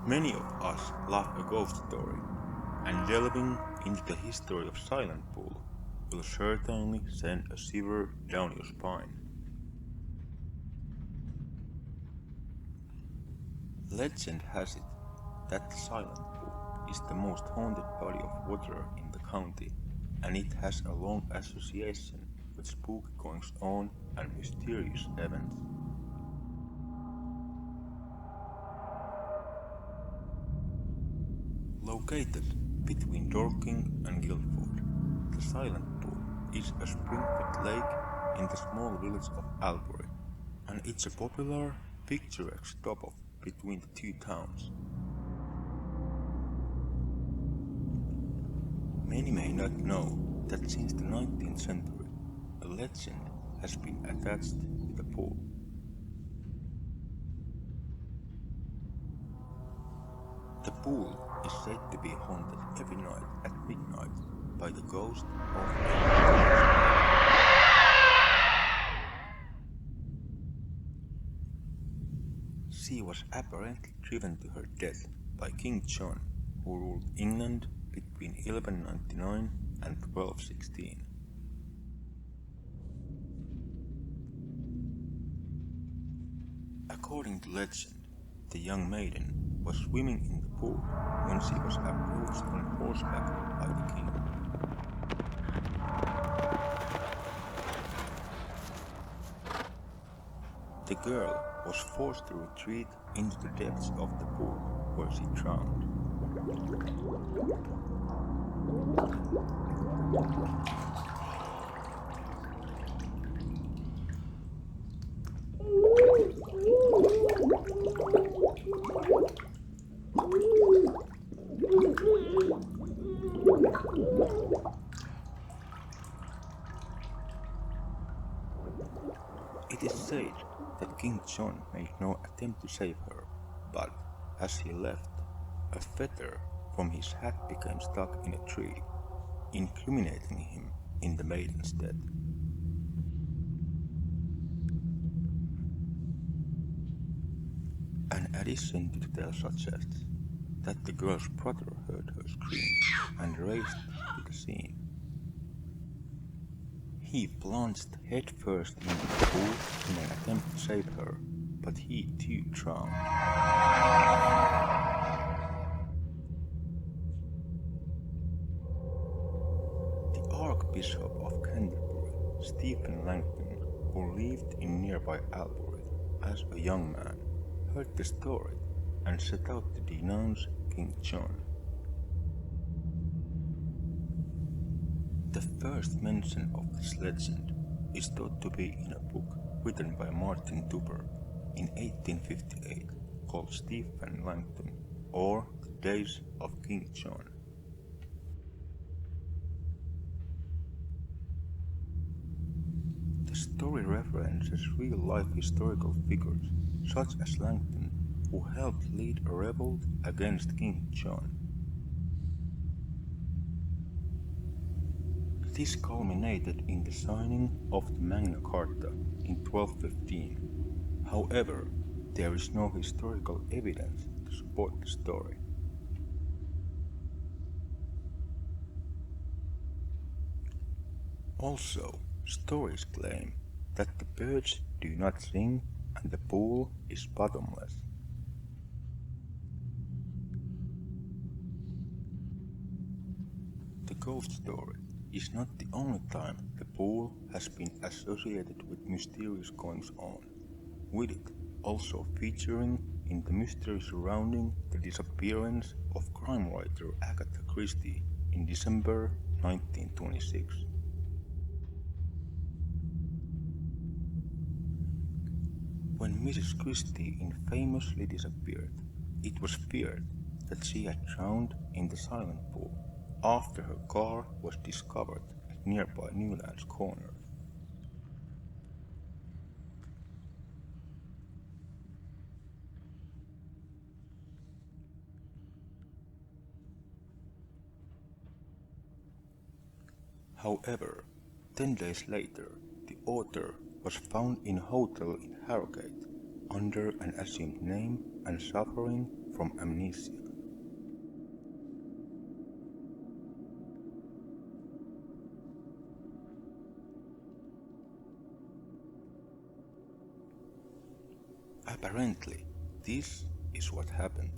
Many of us love a ghost story, and delving into the history of Silent Pool will certainly send a shiver down your spine. Legend has it that the Silent Pool is the most haunted body of water in the county, and it has a long association with spooky goings-on and mysterious events. Located between Dorking and Guildford, the Silent Pool is a spring-fed lake in the small village of Albury, and it's a popular, picturesque stop-off between the two towns. Many may not know that since the 19th century, a legend has been attached to the pool. The pool is said to be haunted every night at midnight by the ghost of She was apparently driven to her death by King John, who ruled England between 1199 and 1216. According to legend, the young maiden was swimming in the pool when she was approached on horseback by the king. The girl was forced to retreat into the depths of the pool, where she drowned. It is said that King John made no attempt to save her, but as he left, a feather from his hat became stuck in a tree, incriminating him in the maiden's death. An addition to the tale suggests that the girl's brother heard her scream and raced to the scene. He plunged headfirst into the pool in an attempt to save her, but he too drowned. The Archbishop of Canterbury, Stephen Langton, who lived in nearby Albury as a young man, heard the story and set out to denounce King John. The first mention of this legend is thought to be in a book written by Martin Tupper in 1858 called Stephen Langton, or The Days of King John. The story references real-life historical figures such as Langton, who helped lead a revolt against King John. This culminated in the signing of the Magna Carta in 1215. However, there is no historical evidence to support the story. Also, stories claim that the birds do not sing and the pool is bottomless. The ghost story is not the only time the pool has been associated with mysterious goings-on, with it also featuring in the mystery surrounding the disappearance of crime writer Agatha Christie in December 1926. When Mrs. Christie infamously disappeared, it was feared that she had drowned in the Silent Pool after her car was discovered at nearby Newlands Corner. However, 10 days later, the author was found in a hotel in Harrogate, under an assumed name and suffering from amnesia. Apparently, this is what happened.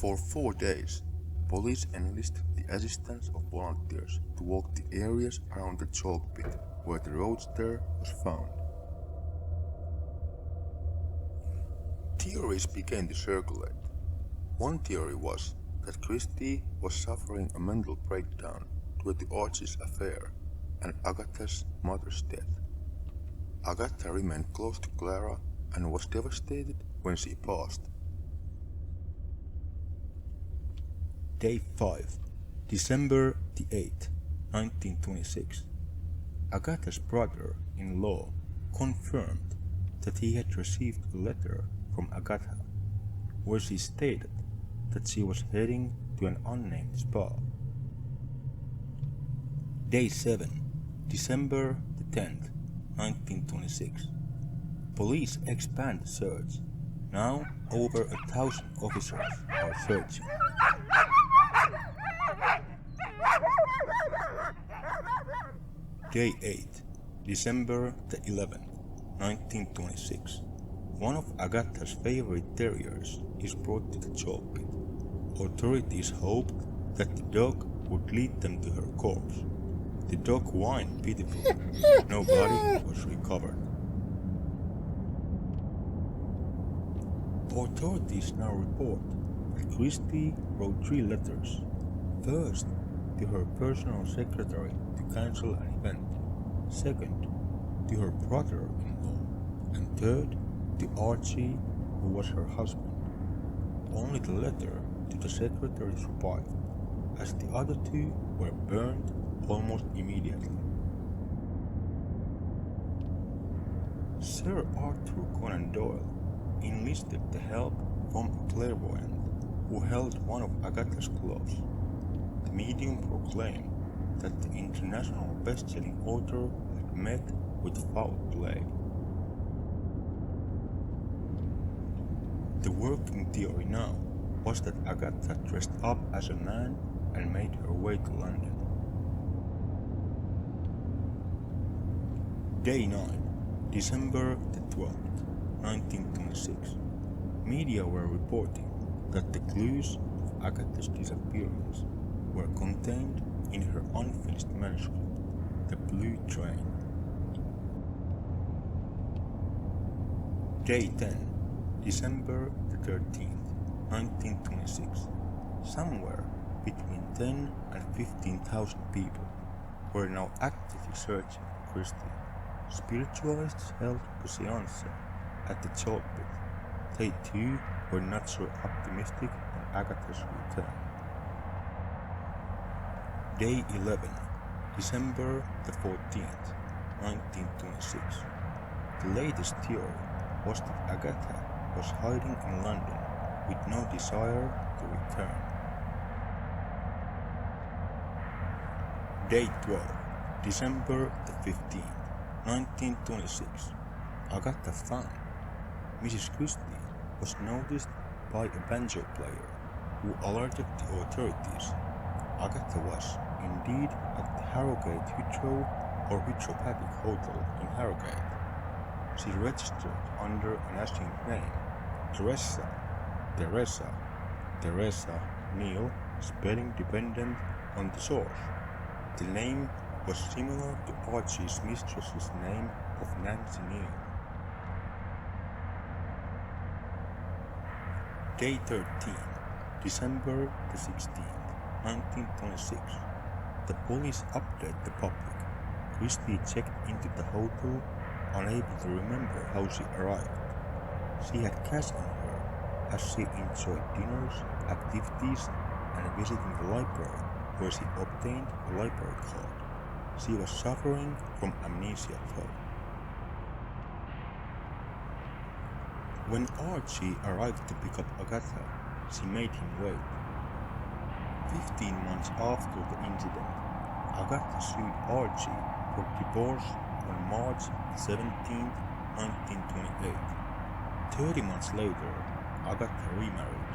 For 4 days, police enlisted the assistance of volunteers to walk the areas around the chalk pit where the roadster was found. Theories began to circulate. One theory was that Christie was suffering a mental breakdown due to Archie's affair and Agatha's mother's death. Agatha remained close to Clara and was devastated when she passed. Day 5, December the 8th, 1926. Agatha's brother-in-law confirmed that he had received a letter from Agatha, where she stated that she was heading to an unnamed spa. Day 7, December the 10th, 1926. Police expand the search. Now over 1,000 officers are searching. Day 8, December the 11th, 1926. One of Agatha's favorite terriers is brought to the chalk pit. Authorities hoped that the dog would lead them to her corpse. The dog whined pitifully. No body was recovered. Authorities now report that Christie wrote 3 letters. First, to her personal secretary to cancel an event. Second, to her brother-in-law. And third, to Archie, who was her husband. Only the letter to the secretary survived, as the other 2 were burned almost immediately. Sir Arthur Conan Doyle enlisted the help from a clairvoyant who held one of Agatha's gloves. The medium proclaimed that the international best-selling author had met with foul play. The working theory now was that Agatha dressed up as a man and made her way to London. Day 9, December the 12th, 1926. Media were reporting that the clues of Agatha's disappearance were contained in her unfinished manuscript, The Blue Train. Day 10, December the 13th, 1926. Somewhere between 10 and 15,000 people were now actively searching for Christie. Spiritualists held a seance at the chalk pit. They too were not so optimistic on Agatha's return. Day 11, December the 14th, 1926. The latest theory was that Agatha was hiding in London with no desire to return. Day 12, December the 15th, 1926. Agatha found. Mrs. Christie was noticed by a banjo player who alerted the authorities. Agatha was indeed at the Harrogate Heathrow or Heathrow Hotel in Harrogate. She registered under an assumed name, Teresa Neal, spelling dependent on the source. The name was similar to Archie's mistress's name of Nancy Neal. Day 13, December the 16th, 1926. The police update the public. Christie checked into the hotel, unable to remember how she arrived. She had cash on her, as she enjoyed dinners, activities, and visiting the library, where she obtained a library card. She was suffering from amnesia though. When Archie arrived to pick up Agatha, she made him wait. 15 months after the incident, Agatha sued Archie for divorce on March 17, 1928. 30 months later, Agatha remarried.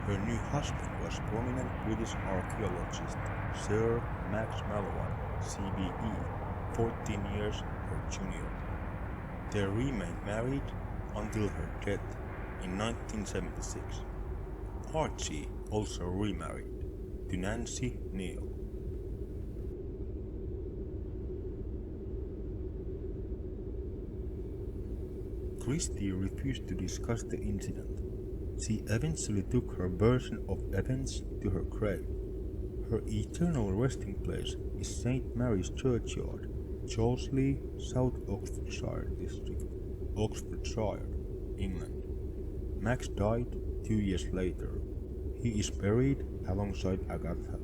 Her new husband was prominent British archaeologist Sir Max Mallowan, CBE, 14 years her junior. They remained married until her death in 1976. Archie also remarried to Nancy Neal. Christie refused to discuss the incident. She eventually took her version of events to her grave. Her eternal resting place is St. Mary's Churchyard, Cholsley, South Oxfordshire district, Oxfordshire, England. Max died 2 years later. He is buried alongside Agatha